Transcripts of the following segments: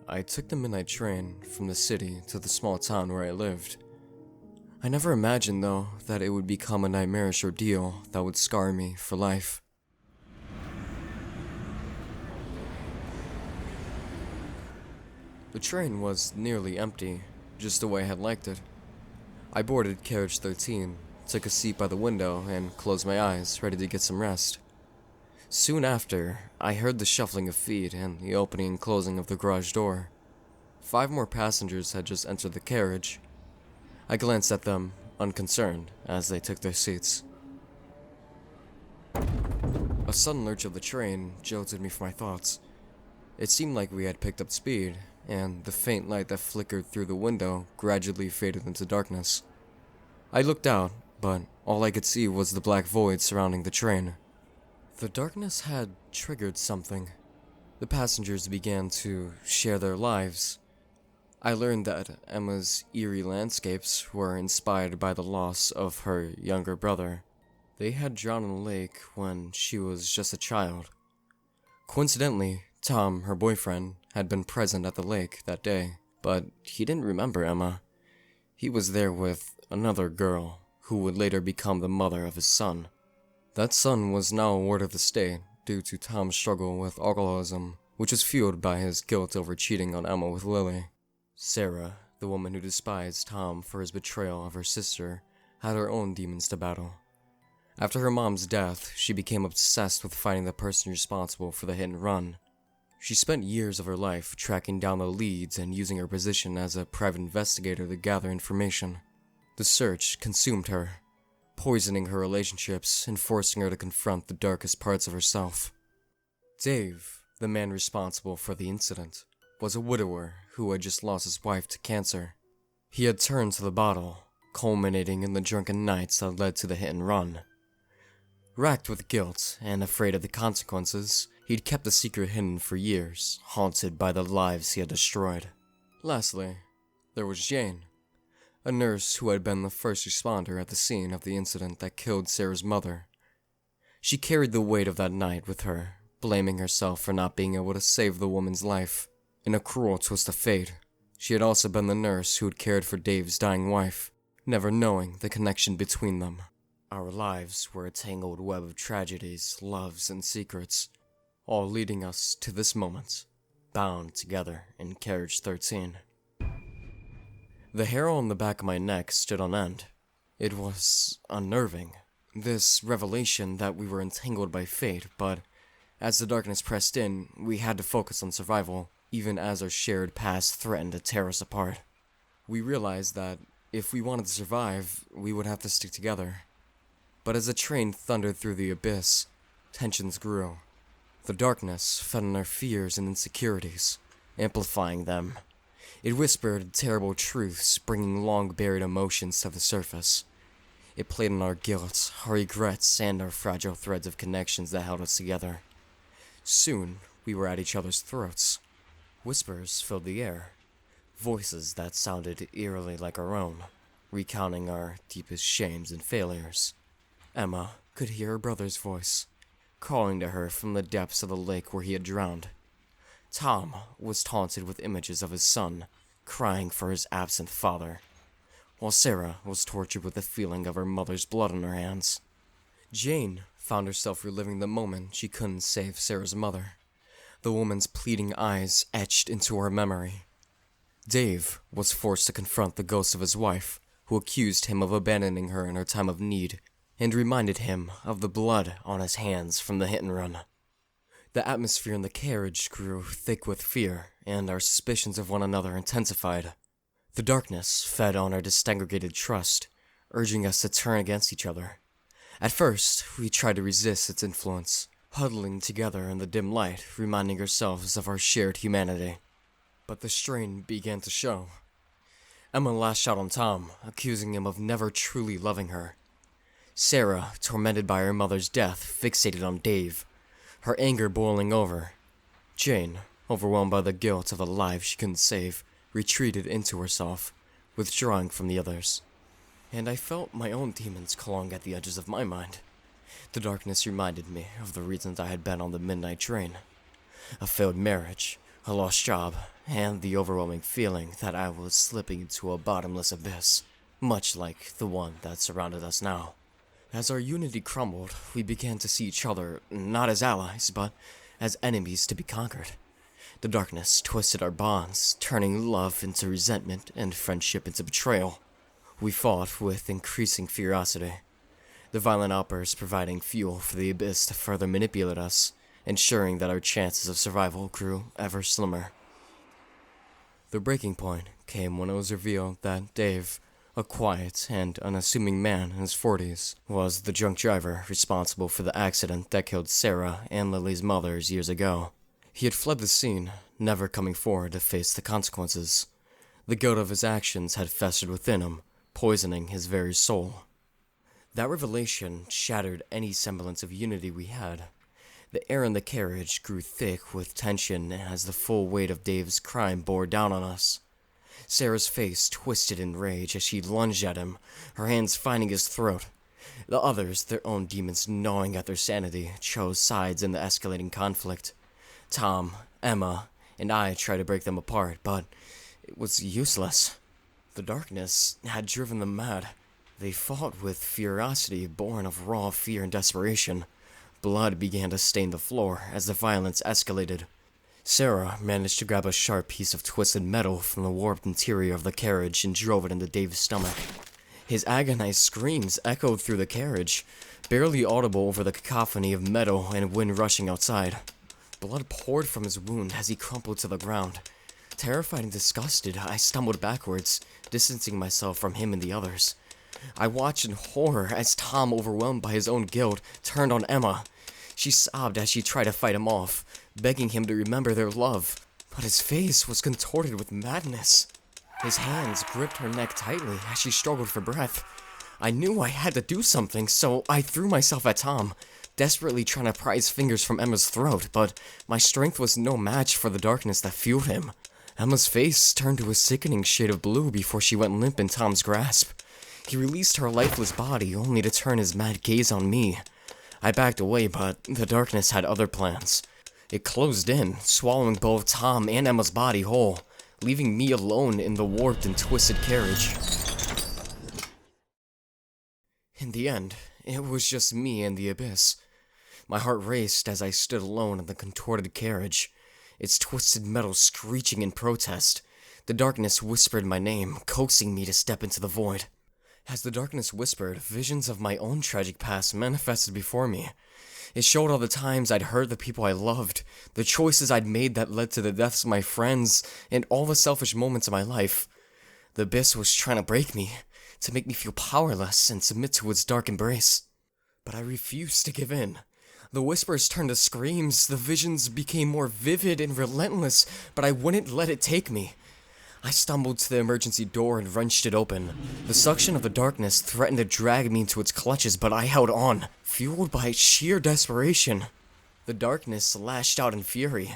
I took the midnight train from the city to the small town where I lived. I never imagined, though, that it would become a nightmarish ordeal that would scar me for life. The train was nearly empty, just the way I had liked it. I boarded carriage 13, took a seat by the window, and closed my eyes, ready to get some rest. Soon after, I heard the shuffling of feet and the opening and closing of the garage door. 5 more passengers had just entered the carriage. I glanced at them, unconcerned, as they took their seats. A sudden lurch of the train jolted me from my thoughts. It seemed like we had picked up speed, and the faint light that flickered through the window gradually faded into darkness. I looked out, but all I could see was the black void surrounding the train. The darkness had triggered something. The passengers began to share their lives. I learned that Emma's eerie landscapes were inspired by the loss of her younger brother. They had drowned in the lake when she was just a child. Coincidentally, Tom, her boyfriend, had been present at the lake that day, but he didn't remember Emma. He was there with another girl, who would later become the mother of his son. That son was now a ward of the state due to Tom's struggle with alcoholism, which was fueled by his guilt over cheating on Emma with Lily. Sarah, the woman who despised Tom for his betrayal of her sister, had her own demons to battle. After her mom's death, she became obsessed with finding the person responsible for the hit and run. She spent years of her life tracking down the leads and using her position as a private investigator to gather information. The search consumed her, poisoning her relationships and forcing her to confront the darkest parts of herself. Dave, the man responsible for the incident, was a widower who had just lost his wife to cancer. He had turned to the bottle, culminating in the drunken nights that led to the hit and run. Racked with guilt and afraid of the consequences, he'd kept the secret hidden for years, haunted by the lives he had destroyed. Lastly, there was Jane, a nurse who had been the first responder at the scene of the incident that killed Sarah's mother. She carried the weight of that night with her, blaming herself for not being able to save the woman's life. In a cruel twist of fate, she had also been the nurse who had cared for Dave's dying wife, never knowing the connection between them. Our lives were a tangled web of tragedies, loves, and secrets, all leading us to this moment, bound together in carriage 13. The hair on the back of my neck stood on end. It was unnerving, this revelation that we were entangled by fate, but as the darkness pressed in, we had to focus on survival, even as our shared past threatened to tear us apart. We realized that if we wanted to survive, we would have to stick together. But as the train thundered through the abyss, tensions grew. The darkness fed on our fears and insecurities, amplifying them. It whispered terrible truths, bringing long-buried emotions to the surface. It played on our guilt, our regrets, and our fragile threads of connections that held us together. Soon, we were at each other's throats. Whispers filled the air, voices that sounded eerily like our own, recounting our deepest shames and failures. Emma could hear her brother's voice, calling to her from the depths of the lake where he had drowned. Tom was taunted with images of his son, crying for his absent father, while Sarah was tortured with the feeling of her mother's blood on her hands. Jane found herself reliving the moment she couldn't save Sarah's mother, the woman's pleading eyes etched into her memory. Dave was forced to confront the ghost of his wife, who accused him of abandoning her in her time of need, and reminded him of the blood on his hands from the hit and run. The atmosphere in the carriage grew thick with fear, and our suspicions of one another intensified. The darkness fed on our disaggregated trust, urging us to turn against each other. At first, we tried to resist its influence, huddling together in the dim light, reminding ourselves of our shared humanity. But the strain began to show. Emma lashed out on Tom, accusing him of never truly loving her. Sarah, tormented by her mother's death, fixated on Dave, her anger boiling over. Jane, overwhelmed by the guilt of the lives she couldn't save, retreated into herself, withdrawing from the others. And I felt my own demons clawing at the edges of my mind. The darkness reminded me of the reasons I had been on the midnight train. A failed marriage, a lost job, and the overwhelming feeling that I was slipping into a bottomless abyss, much like the one that surrounded us now. As our unity crumbled, we began to see each other not as allies, but as enemies to be conquered. The darkness twisted our bonds, turning love into resentment and friendship into betrayal. We fought with increasing ferocity, the violent outbursts providing fuel for the abyss to further manipulate us, ensuring that our chances of survival grew ever slimmer. The breaking point came when it was revealed that Dave, a quiet and unassuming man in his 40s, was the drunk driver responsible for the accident that killed Sarah and Lily's mothers years ago. He had fled the scene, never coming forward to face the consequences. The guilt of his actions had festered within him, poisoning his very soul. That revelation shattered any semblance of unity we had. The air in the carriage grew thick with tension as the full weight of Dave's crime bore down on us. Sarah's face twisted in rage as she lunged at him, her hands finding his throat. The others, their own demons gnawing at their sanity, chose sides in the escalating conflict. Tom, Emma, and I tried to break them apart, but it was useless. The darkness had driven them mad. They fought with ferocity born of raw fear and desperation. Blood began to stain the floor as the violence escalated. Sarah managed to grab a sharp piece of twisted metal from the warped interior of the carriage and drove it into Dave's stomach. His agonized screams echoed through the carriage, barely audible over the cacophony of metal and wind rushing outside. Blood poured from his wound as he crumpled to the ground. Terrified and disgusted, I stumbled backwards, distancing myself from him and the others. I watched in horror as Tom, overwhelmed by his own guilt, turned on Emma. She sobbed as she tried to fight him off, begging him to remember their love, but his face was contorted with madness. His hands gripped her neck tightly as she struggled for breath. I knew I had to do something, so I threw myself at Tom, desperately trying to pry his fingers from Emma's throat, but my strength was no match for the darkness that fueled him. Emma's face turned to a sickening shade of blue before she went limp in Tom's grasp. He released her lifeless body, only to turn his mad gaze on me. I backed away, but the darkness had other plans. It closed in, swallowing both Tom and Emma's body whole, leaving me alone in the warped and twisted carriage. In the end, it was just me and the abyss. My heart raced as I stood alone in the contorted carriage, its twisted metal screeching in protest. The darkness whispered my name, coaxing me to step into the void. As the darkness whispered, visions of my own tragic past manifested before me. It showed all the times I'd hurt the people I loved, the choices I'd made that led to the deaths of my friends, and all the selfish moments of my life. The abyss was trying to break me, to make me feel powerless and submit to its dark embrace. But I refused to give in. The whispers turned to screams, the visions became more vivid and relentless, but I wouldn't let it take me. I stumbled to the emergency door and wrenched it open. The suction of the darkness threatened to drag me into its clutches, but I held on, fueled by sheer desperation. The darkness lashed out in fury,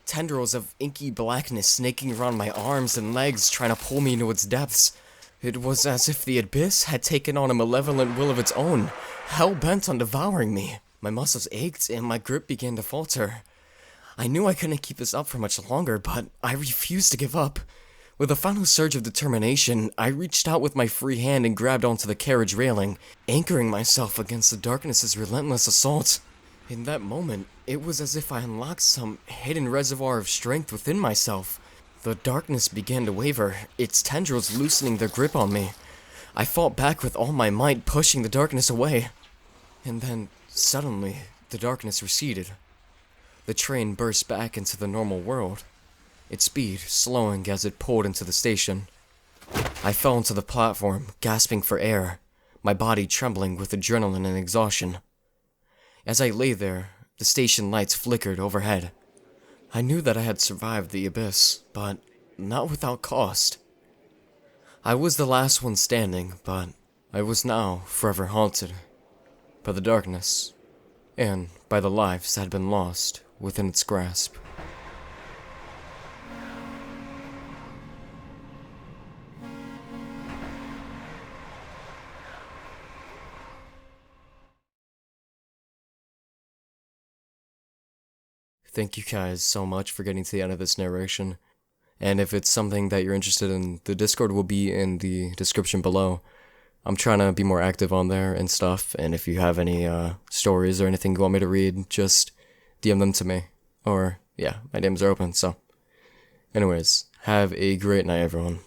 tendrils of inky blackness snaking around my arms and legs, trying to pull me into its depths. It was as if the abyss had taken on a malevolent will of its own, hell-bent on devouring me. My muscles ached and my grip began to falter. I knew I couldn't keep this up for much longer, but I refused to give up. With a final surge of determination, I reached out with my free hand and grabbed onto the carriage railing, anchoring myself against the darkness's relentless assault. In that moment, it was as if I unlocked some hidden reservoir of strength within myself. The darkness began to waver, its tendrils loosening their grip on me. I fought back with all my might, pushing the darkness away. And then, suddenly, the darkness receded. The train burst back into the normal world, its speed slowing as it pulled into the station. I fell onto the platform, gasping for air, my body trembling with adrenaline and exhaustion. As I lay there, the station lights flickered overhead. I knew that I had survived the abyss, but not without cost. I was the last one standing, but I was now forever haunted by the darkness, and by the lives that had been lost within its grasp. thank you guys so much for getting to the end of this narration. And if it's something that you're interested in, the Discord will be in the description below. I'm trying to be more active on there and stuff, and if you have any stories or anything you want me to read, just DM them to me. Or, yeah, my DMs are open, so. Anyways, have a great night, everyone.